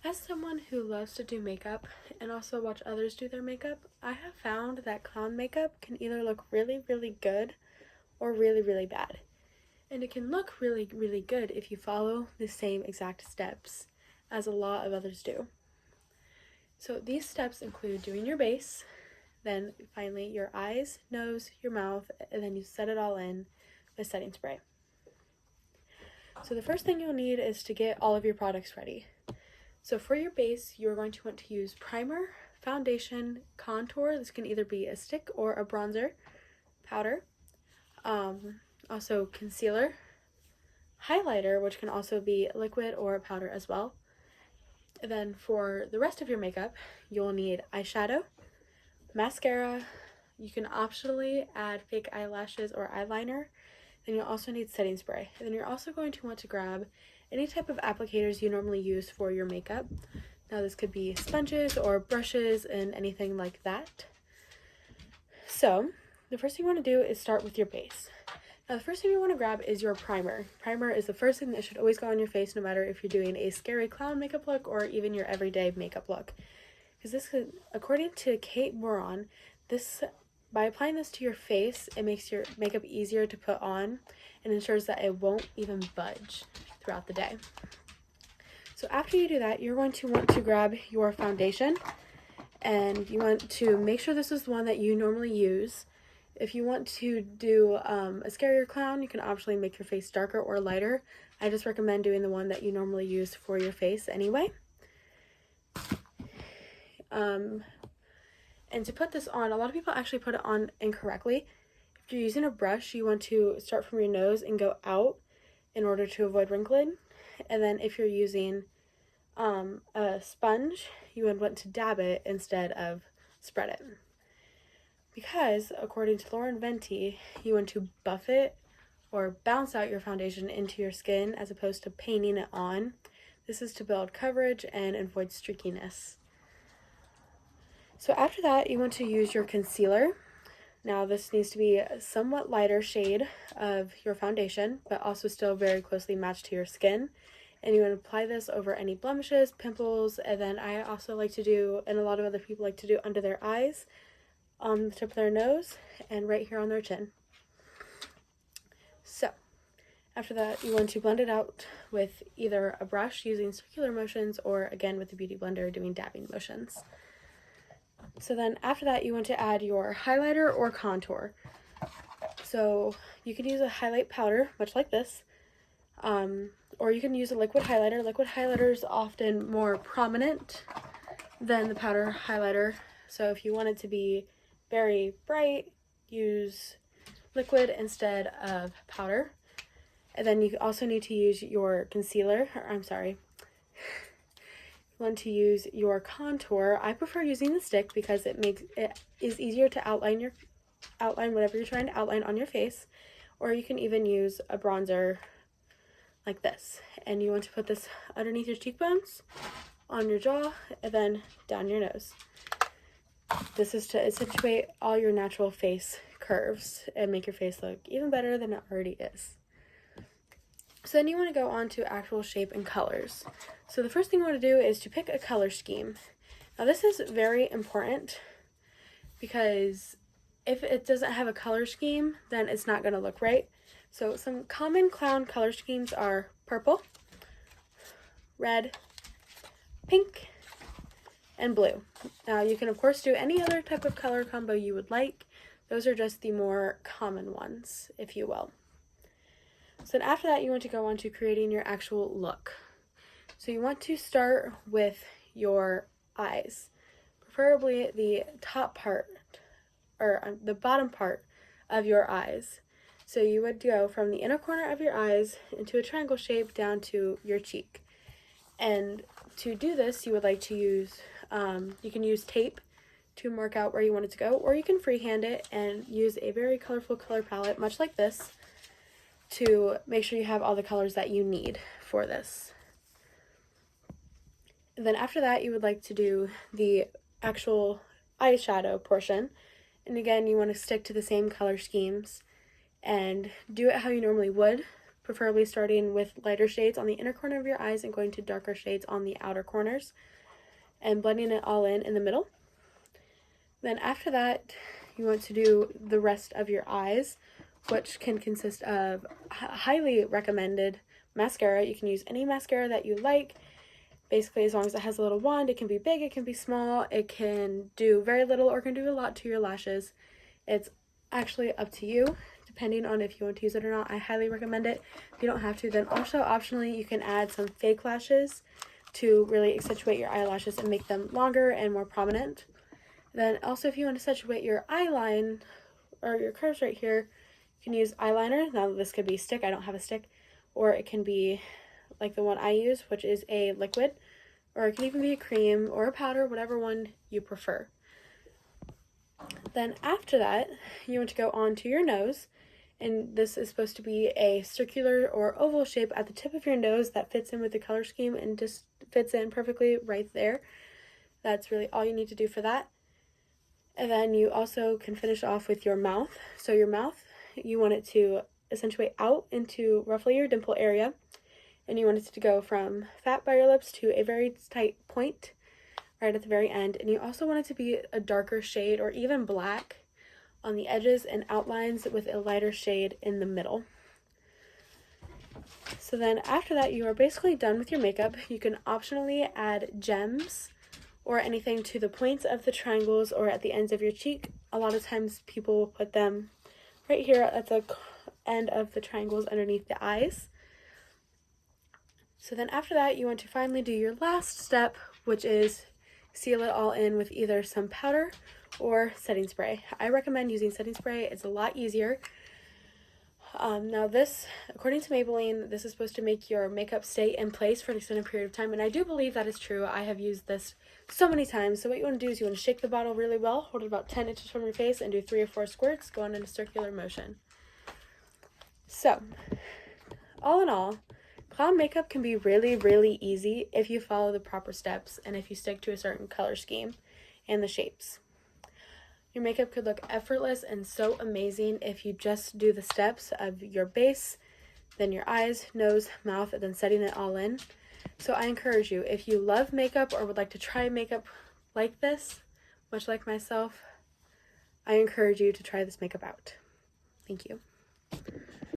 As someone who loves to do makeup and also watch others do their makeup, I have found that clown makeup can either look really, really good or really, really bad. And it can look really, really good if you follow the same exact steps as a lot of others do. So these steps include doing your base, then finally your eyes, nose, your mouth, and then you set it all in with setting spray. So the first thing you'll need is to get all of your products ready. So for your base, you're going to want to use primer, foundation, contour. This can either be a stick or a bronzer, powder, also concealer, highlighter, which can also be liquid or a powder as well. And then for the rest of your makeup, you'll need eyeshadow, mascara. You can optionally add fake eyelashes or eyeliner. Then you'll also need setting spray. And then you're also going to want to grab any type of applicators you normally use for your makeup. Now this could be sponges or brushes and anything like that. So the first thing you want to do is start with your base. Now the first thing you want to grab is your primer. Primer is the first thing that should always go on your face, no matter if you're doing a scary clown makeup look or even your everyday makeup look. Because this could, according to Kate Moron, by applying this to your face, it makes your makeup easier to put on and ensures that it won't even budge throughout the day. So after you do that, you're going to want to grab your foundation, and you want to make sure this is the one that you normally use. If you want to do a scarier clown, you can optionally make your face darker or lighter. I just recommend doing the one that you normally use for your face anyway. And to put this on, a lot of people actually put it on incorrectly. If you're using a brush, you want to start from your nose and go out in order to avoid wrinkling. And then if you're using a sponge, you would want to dab it instead of spread it. Because, according to Lauren Venti, you want to buff it or bounce out your foundation into your skin as opposed to painting it on. This is to build coverage and avoid streakiness. So after that, you want to use your concealer. Now this needs to be a somewhat lighter shade of your foundation, but also still very closely matched to your skin. And you want to apply this over any blemishes, pimples, and then I also like to do, and a lot of other people like to do, under their eyes, on the tip of their nose, and right here on their chin. So after that, you want to blend it out with either a brush using circular motions or again with the Beauty Blender doing dabbing motions. So then after that, you want to add your highlighter or contour. So you can use a highlight powder, much like this, or you can use a liquid highlighter. Liquid highlighter is often more prominent than the powder highlighter. So if you want it to be very bright, use liquid instead of powder. And then you also need to use your concealer, want to use your contour. I prefer using the stick because it is easier to outline whatever you're trying to outline on your face, or you can even use a bronzer like this. And you want to put this underneath your cheekbones, on your jaw, and then down your nose. This is to accentuate all your natural face curves and make your face look even better than it already is. So then you want to go on to actual shape and colors. So the first thing you want to do is to pick a color scheme. Now this is very important because if it doesn't have a color scheme, then it's not going to look right. So some common clown color schemes are purple, red, pink, and blue. Now you can of course do any other type of color combo you would like. Those are just the more common ones, if you will. So then after that, you want to go on to creating your actual look. So you want to start with your eyes, preferably the top part, or the bottom part of your eyes. So you would go from the inner corner of your eyes into a triangle shape down to your cheek. And to do this, you would like to use, you can use tape to mark out where you want it to go, or you can freehand it and use a very colorful color palette, much like this, to make sure you have all the colors that you need for this. And then after that, you would like to do the actual eyeshadow portion. And again, you want to stick to the same color schemes and do it how you normally would, preferably starting with lighter shades on the inner corner of your eyes and going to darker shades on the outer corners and blending it all in the middle. Then after that, you want to do the rest of your eyes, which can consist of highly recommended mascara. You can use any mascara that you like. Basically, as long as it has a little wand, it can be big, it can be small, it can do very little or can do a lot to your lashes. It's actually up to you, depending on if you want to use it or not. I highly recommend it. If you don't have to, then also optionally, you can add some fake lashes to really accentuate your eyelashes and make them longer and more prominent. Then also, if you want to accentuate your eyeline or your curves right here, you can use eyeliner. Now this could be stick, I don't have a stick, or it can be like the one I use, which is a liquid, or it can even be a cream or a powder, whatever one you prefer. Then after that, you want to go on to your nose, and this is supposed to be a circular or oval shape at the tip of your nose that fits in with the color scheme and just fits in perfectly right there. That's really all you need to do for that. And then you also can finish off with your mouth. So your mouth, you want it to accentuate out into roughly your dimple area, and you want it to go from fat by your lips to a very tight point right at the very end. And you also want it to be a darker shade or even black on the edges and outlines with a lighter shade in the middle. So then after that, you are basically done with your makeup. You can optionally add gems or anything to the points of the triangles or at the ends of your cheek. A lot of times people will put them right here at the end of the triangles underneath the eyes. So then after that, you want to finally do your last step, which is seal it all in with either some powder or setting spray. I recommend using setting spray. It's a lot easier. Now this, according to Maybelline, this is supposed to make your makeup stay in place for an extended period of time, and I do believe that is true. I have used this so many times. So what you want to do is you want to shake the bottle really well, hold it about 10 inches from your face, and do 3 or 4 squirts going in a circular motion. So, all in all, clown makeup can be really, really easy if you follow the proper steps and if you stick to a certain color scheme and the shapes. Your makeup could look effortless and so amazing if you just do the steps of your base, then your eyes, nose, mouth, and then setting it all in. So I encourage you, if you love makeup or would like to try makeup like this, much like myself, I encourage you to try this makeup out. Thank you.